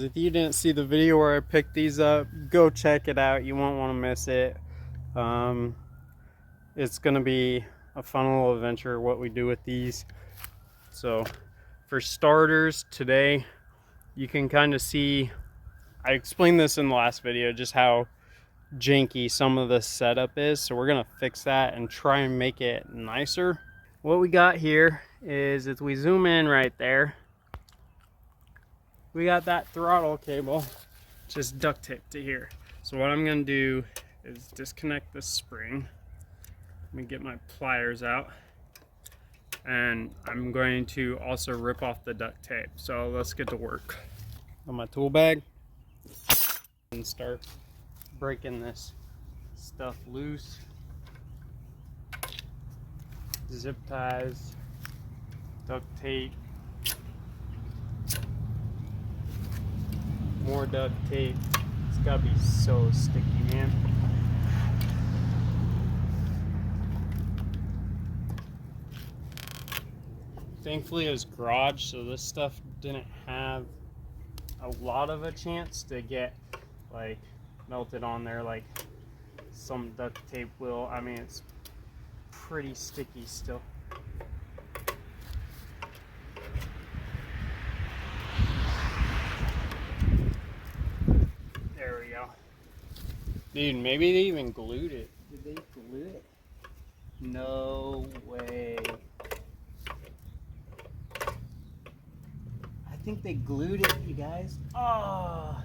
if you didn't see the video where I picked these up, go check it out. You won't want to miss it. It's gonna be a fun little adventure what we do with these. So for starters, today you can kind of see, I explained this in the last video, just how janky some of the setup is. So we're gonna fix that and try and make it nicer. What we got here is, if we zoom in right there, we got that throttle cable just duct taped to here. So what I'm gonna do is disconnect this spring. Let me get my pliers out, and I'm going to also rip off the duct tape. So let's get to work. On my tool bag and start breaking this stuff loose. Zip ties, duct tape, more duct tape. It's gotta be so sticky, man. Thankfully it was garage, so this stuff didn't have a lot of a chance to get like melted on there like some duct tape will. I mean, it's pretty sticky still. There we go. Dude, maybe they even glued it. Did they glue it? No way. I think they glued it, you guys. Oh,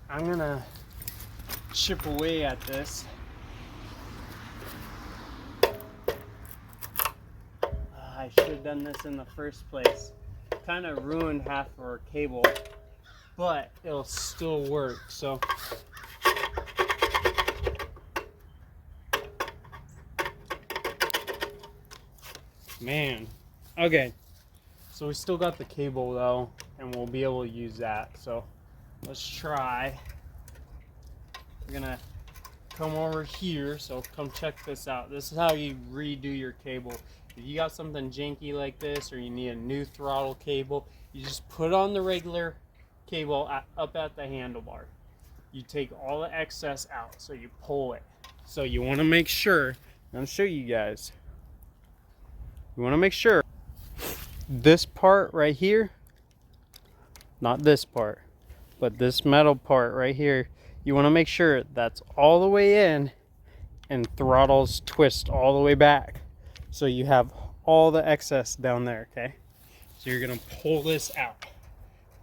I'm gonna chip away at this. I should have done this in the first place. Kind of ruined half of our cable, but it'll still work. So man, okay, so we still got the cable though, and we'll be able to use that. So let's try. We're gonna come over here, so come check this out. This is how you redo your cable. If you got something janky like this, or you need a new throttle cable, you just put on the regular cable up at the handlebar. You take all the excess out, so you pull it. So you want to make sure, I'm gonna show you guys. You want to make sure this part right here, not this part, but this metal part right here, you want to make sure that's all the way in and throttles twist all the way back. So you have all the excess down there, okay? So you're going to pull this out,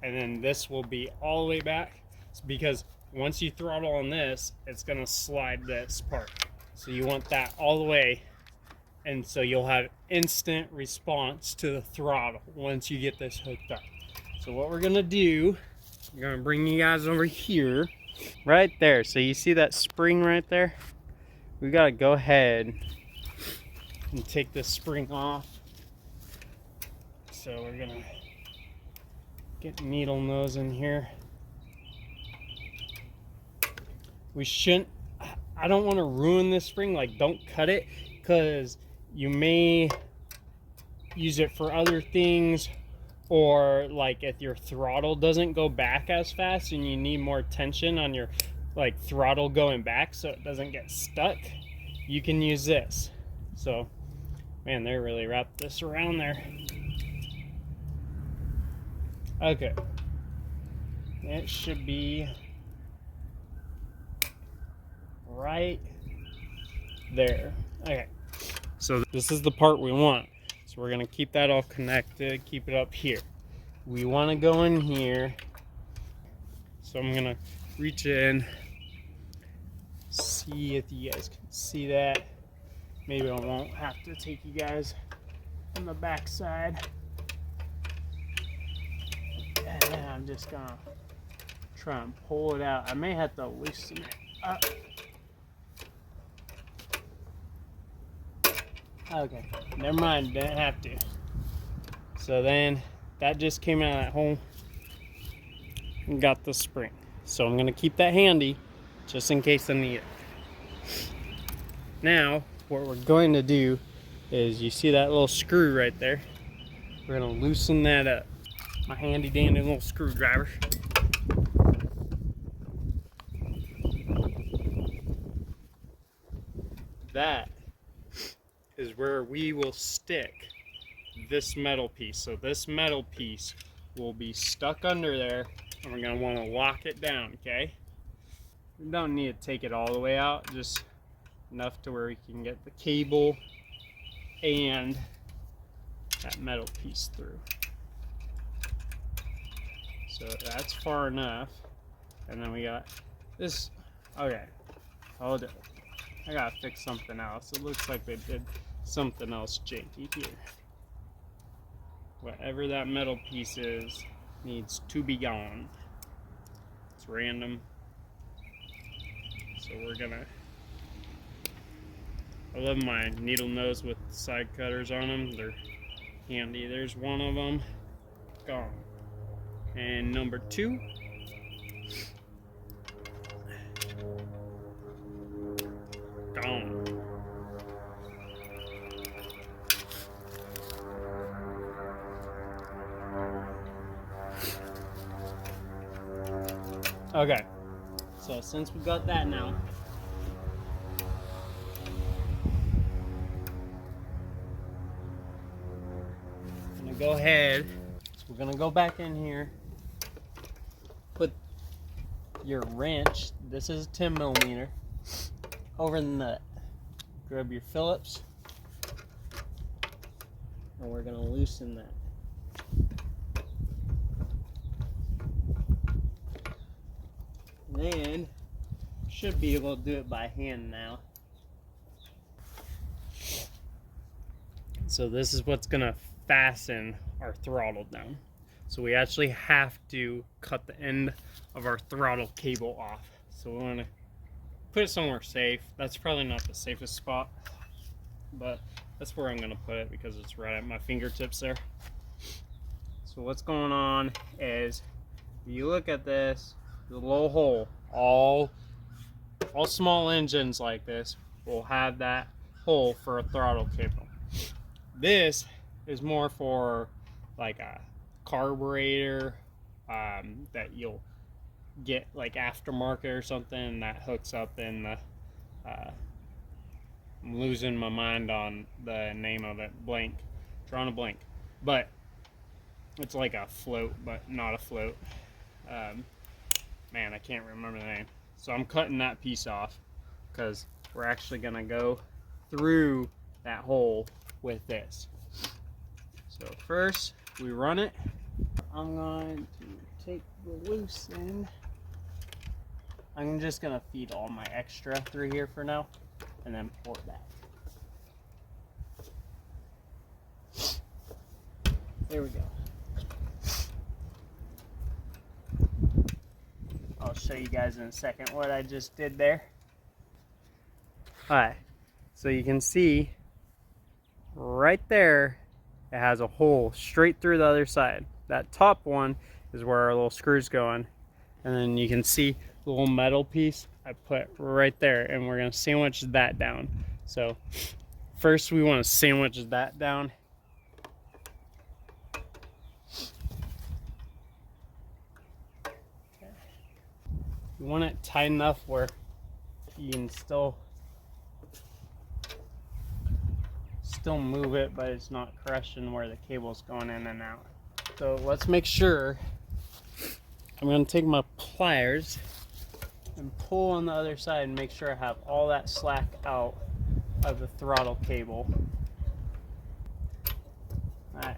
and then this will be all the way back. It's because once you throttle on this, it's going to slide this part. So you want that all the way. And so you'll have instant response to the throttle once you get this hooked up. So what we're gonna do, we're gonna bring you guys over here, right there. So you see that spring right there? We gotta go ahead and take this spring off. So we're gonna get needle nose in here. We shouldn't, I don't wanna ruin this spring, like don't cut it, because you may use it for other things, or like if your throttle doesn't go back as fast and you need more tension on your like throttle going back so it doesn't get stuck, you can use this. So man, they really wrapped this around there. Okay, it should be right there. Okay, so this is the part we want. So we're gonna keep that all connected, keep it up here. We wanna go in here. So I'm gonna reach in, see if you guys can see that. Maybe I won't have to take you guys on the back side. And I'm just gonna try and pull it out. I may have to loosen it up. Okay, never mind, didn't have to. So then that just came out of that hole and got the spring. So I'm gonna keep that handy just in case I need it. Now, what we're going to do is, you see that little screw right there? We're gonna loosen that up. My handy dandy little screwdriver. That is where we will stick this metal piece. So this metal piece will be stuck under there, and we're gonna wanna lock it down, okay? We don't need to take it all the way out, just enough to where we can get the cable and that metal piece through. So that's far enough. And then we got this. Okay, hold it. I gotta fix something else. It looks like they did something else janky here. Whatever that metal piece is needs to be gone. It's random. So we're gonna, I love my needle nose with side cutters on them. They're handy. There's one of them. Gone. And number 2. Gone. Okay, so since we got that now, I'm gonna go ahead. So we're gonna go back in here, put your wrench, this is 10mm, over the nut. Grab your Phillips, and we're gonna loosen that. And should be able to do it by hand now. So this is what's gonna fasten our throttle down. So we actually have to cut the end of our throttle cable off. So we wanna put it somewhere safe. That's probably not the safest spot, but that's where I'm gonna put it because it's right at my fingertips there. So what's going on is, if you look at this, the little hole, all small engines like this will have that hole for a throttle cable. This is more for like a carburetor that you'll get like aftermarket or something that hooks up in the I'm losing my mind on the name of it, blank, drawing a blank, but it's like a float but not a float. Man, I can't remember the name. So I'm cutting that piece off because we're actually gonna go through that hole with this. So first we run it. I'm going to take the loose end. I'm just gonna feed all my extra through here for now and then pour it back. There we go. I'll show you guys in a second what I just did there. Alright, so you can see right there it has a hole straight through the other side. That top one is where our little screw's going. And then you can see the little metal piece I put right there, and we're going to sandwich that down. So first we want to sandwich that down. You want it tight enough where you can still move it, but it's not crushing where the cable's going in and out. So let's make sure. I'm going to take my pliers and pull on the other side and make sure I have all that slack out of the throttle cable. Alright.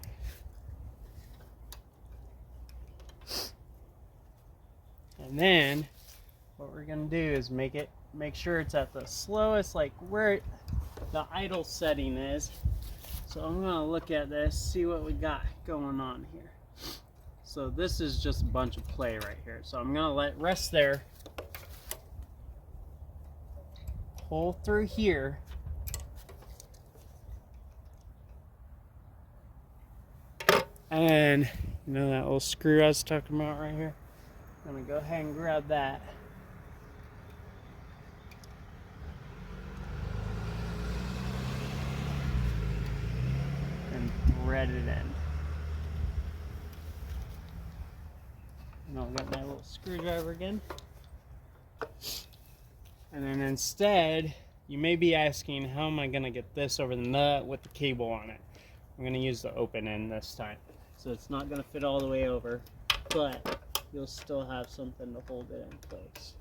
And then what we're gonna do is make sure it's at the slowest, like where the idle setting is. So I'm gonna look at this, see what we got going on here. So this is just a bunch of play right here. So I'm gonna let it rest there. Pull through here. And you know that little screw I was talking about right here? I'm gonna go ahead and grab that. And thread it in. And I'll get my little screwdriver again. And then instead, you may be asking, how am I going to get this over the nut with the cable on it? I'm going to use the open end this time. So it's not going to fit all the way over, but you'll still have something to hold it in place.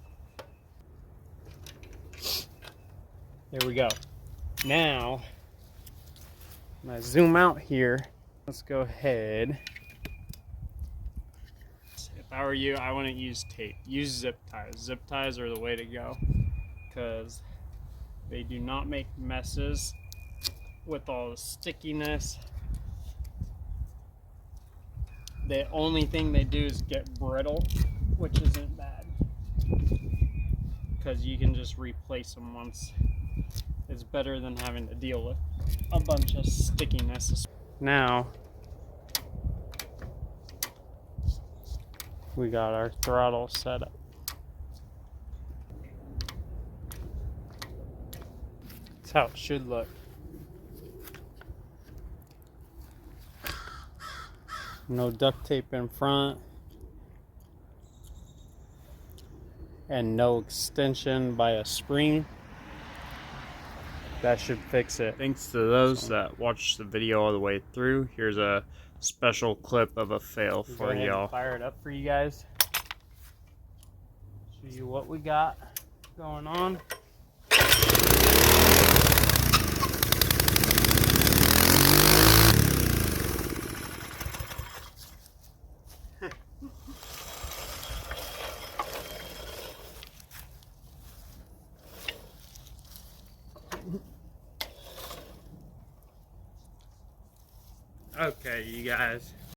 There we go. Now, I'm going to zoom out here. Let's go ahead. If I were you, I wouldn't use tape. Use zip ties. Zip ties are the way to go because they do not make messes with all the stickiness. The only thing they do is get brittle, which isn't bad because you can just replace them once. It's better than having to deal with a bunch of stickiness. Now we got our throttle set up. That's how it should look. No duct tape in front. And no extension by a spring. That should fix it. Thanks to those that watched the video all the way through. Here's a special clip of a fail for y'all. Fire it up for you guys. Show you what we got going on. Okay, you guys.